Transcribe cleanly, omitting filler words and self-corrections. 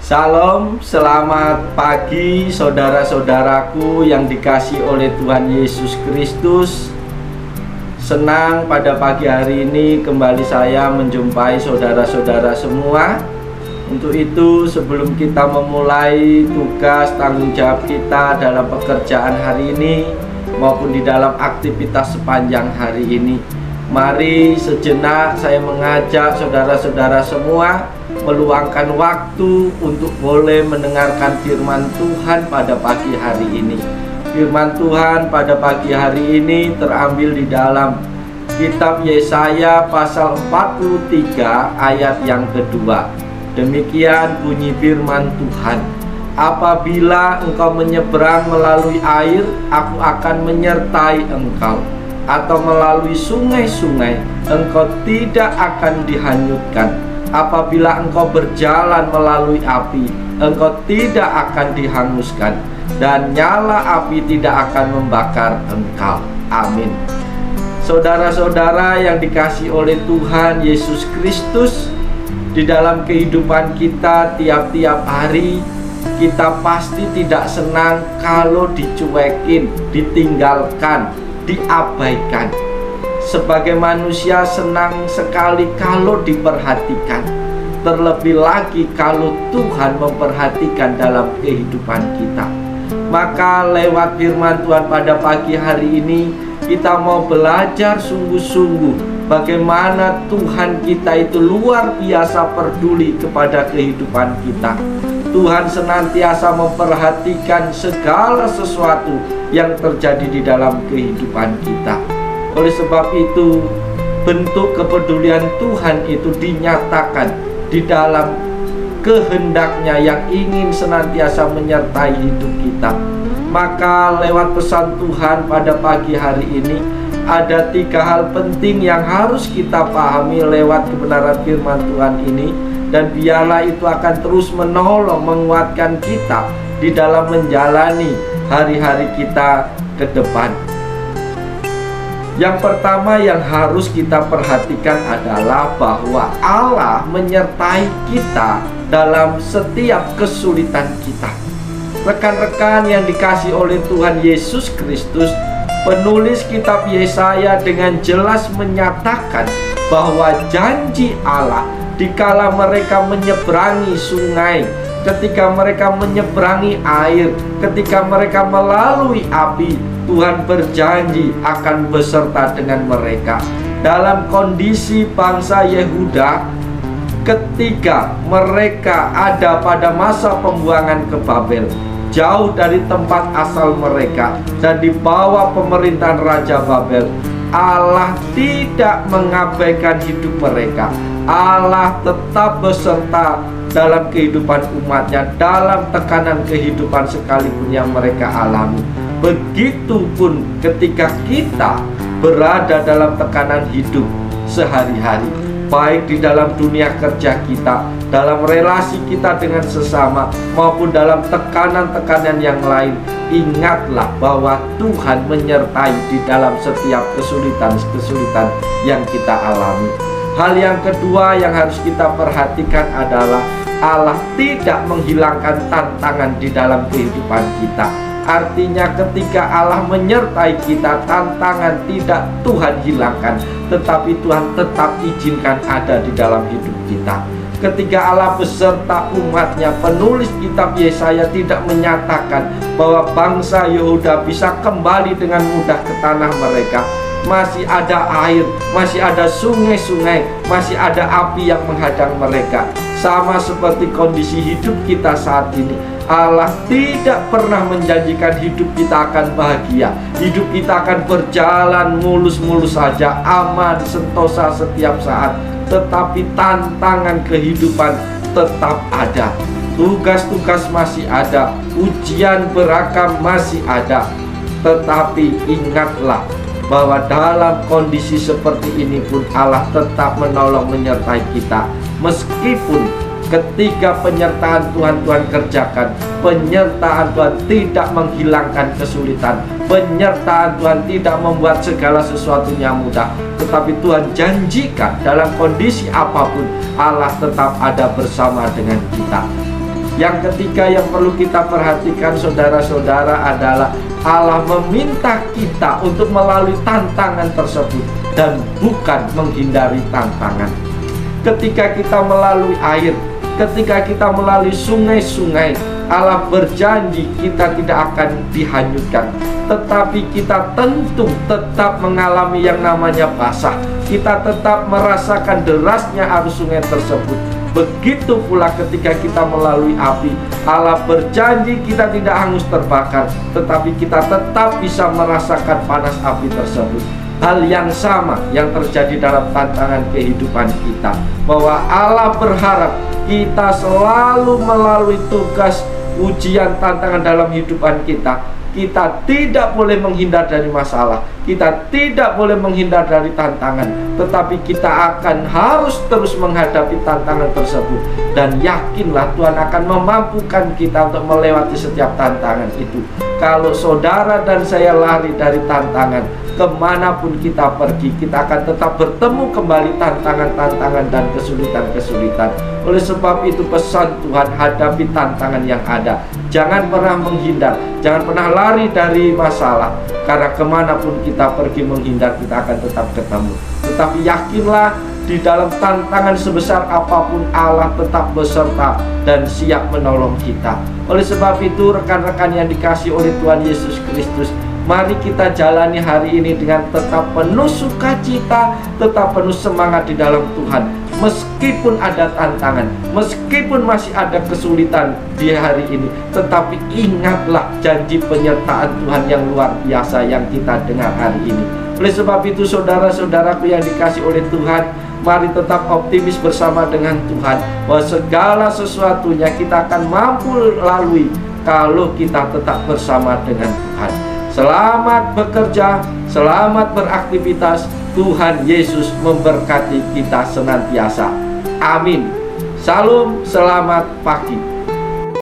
Salam, selamat pagi saudara-saudaraku yang dikasihi oleh Tuhan Yesus Kristus. Senang pada pagi hari ini kembali saya menjumpai saudara-saudara semua. Untuk itu, sebelum kita memulai tugas tanggung jawab kita dalam pekerjaan hari ini maupun di dalam aktivitas sepanjang hari ini, mari sejenak saya mengajak saudara-saudara semua meluangkan waktu untuk boleh mendengarkan firman Tuhan pada pagi hari ini. Firman Tuhan pada pagi hari ini terambil di dalam kitab Yesaya pasal 43 ayat yang kedua. Demikian bunyi firman Tuhan: apabila engkau menyeberang melalui air, aku akan menyertai engkau, atau melalui sungai-sungai, engkau tidak akan dihanyutkan. Apabila engkau berjalan melalui api, engkau tidak akan dihanguskan, dan nyala api tidak akan membakar engkau. Amin. Saudara-saudara yang dikasihi oleh Tuhan Yesus Kristus, di dalam kehidupan kita tiap-tiap hari, kita pasti tidak senang kalau dicuekin, ditinggalkan, diabaikan. Sebagai manusia senang sekali kalau diperhatikan. Terlebih lagi kalau Tuhan memperhatikan dalam kehidupan kita. Maka lewat firman Tuhan pada pagi hari ini, kita mau belajar sungguh-sungguh bagaimana Tuhan kita itu luar biasa peduli kepada kehidupan kita. Tuhan senantiasa memperhatikan segala sesuatu yang terjadi di dalam kehidupan kita. Oleh sebab itu, bentuk kepedulian Tuhan itu dinyatakan di dalam kehendaknya yang ingin senantiasa menyertai hidup kita. Maka lewat pesan Tuhan pada pagi hari ini, ada 3 hal penting yang harus kita pahami lewat kebenaran firman Tuhan ini. Dan biarlah itu akan terus menolong, menguatkan kita di dalam menjalani hari-hari kita ke depan. Yang pertama yang harus kita perhatikan adalah bahwa Allah menyertai kita dalam setiap kesulitan kita. Rekan-rekan yang dikasihi oleh Tuhan Yesus Kristus, penulis kitab Yesaya dengan jelas menyatakan bahwa janji Allah dikala mereka menyeberangi sungai, ketika mereka menyeberangi air, ketika mereka melalui api, Tuhan berjanji akan beserta dengan mereka. Dalam kondisi bangsa Yehuda ketika mereka ada pada masa pembuangan ke Babel, jauh dari tempat asal mereka dan di bawah pemerintahan Raja Babel, Allah tidak mengabaikan hidup mereka. Allah tetap beserta dalam kehidupan umatnya, dalam tekanan kehidupan sekalipun yang mereka alami. Begitupun ketika kita berada dalam tekanan hidup sehari-hari, baik di dalam dunia kerja kita, dalam relasi kita dengan sesama, maupun dalam tekanan-tekanan yang lain. Ingatlah bahwa Tuhan menyertai di dalam setiap kesulitan-kesulitan yang kita alami. Hal yang kedua yang harus kita perhatikan adalah Allah tidak menghilangkan tantangan di dalam kehidupan kita. Artinya ketika Allah menyertai kita, tantangan tidak Tuhan hilangkan, tetapi Tuhan tetap izinkan ada di dalam hidup kita. Ketika Allah beserta umatnya, penulis kitab Yesaya tidak menyatakan bahwa bangsa Yehuda bisa kembali dengan mudah ke tanah mereka. Masih ada air, masih ada sungai-sungai, masih ada api yang menghadang mereka. Sama seperti kondisi hidup kita saat ini, Allah tidak pernah menjanjikan hidup kita akan bahagia, hidup kita akan berjalan mulus-mulus saja, aman, sentosa setiap saat. Tetapi tantangan kehidupan tetap ada, tugas-tugas masih ada, ujian beragam masih ada. Tetapi ingatlah bahwa dalam kondisi seperti ini pun Allah tetap menolong menyertai kita. Meskipun ketika penyertaan Tuhan kerjakan, penyertaan Tuhan tidak menghilangkan kesulitan, penyertaan Tuhan tidak membuat segala sesuatunya mudah, tetapi Tuhan janjikan dalam kondisi apapun Allah tetap ada bersama dengan kita. Yang ketiga yang perlu kita perhatikan saudara-saudara adalah Allah meminta kita untuk melalui tantangan tersebut dan bukan menghindari tantangan. Ketika kita melalui air, ketika kita melalui sungai-sungai, Allah berjanji kita tidak akan dihanyutkan, tetapi kita tentu tetap mengalami yang namanya basah. Kita tetap merasakan derasnya arus sungai tersebut. Begitu pula ketika kita melalui api, Allah berjanji kita tidak hangus terbakar, tetapi kita tetap bisa merasakan panas api tersebut. Hal yang sama yang terjadi dalam tantangan kehidupan kita, bahwa Allah berharap kita selalu melalui tugas, ujian, tantangan dalam kehidupan kita. Kita tidak boleh menghindar dari masalah, kita tidak boleh menghindar dari tantangan, tetapi kita akan harus terus menghadapi tantangan tersebut. Dan yakinlah Tuhan akan memampukan kita untuk melewati setiap tantangan itu. Kalau saudara dan saya lari dari tantangan, kemanapun kita pergi, kita akan tetap bertemu kembali tantangan-tantangan dan kesulitan-kesulitan. Oleh sebab itu pesan Tuhan, hadapi tantangan yang ada. Jangan pernah menghindar, jangan pernah lari dari masalah, karena kemanapun kita pergi menghindar, kita akan tetap ketemu. Tetapi yakinlah, di dalam tantangan sebesar apapun Allah tetap beserta dan siap menolong kita. Oleh sebab itu rekan-rekan yang dikasihi oleh Tuhan Yesus Kristus, mari kita jalani hari ini dengan tetap penuh sukacita, tetap penuh semangat di dalam Tuhan. Meskipun ada tantangan, meskipun masih ada kesulitan di hari ini, tetapi ingatlah janji penyertaan Tuhan yang luar biasa yang kita dengar hari ini. Oleh sebab itu saudara-saudaraku yang dikasihi oleh Tuhan, mari tetap optimis bersama dengan Tuhan, bahwa segala sesuatunya kita akan mampu lalui kalau kita tetap bersama dengan Tuhan. Selamat bekerja, selamat beraktivitas. Tuhan Yesus memberkati kita senantiasa. Amin. Salam, selamat pagi.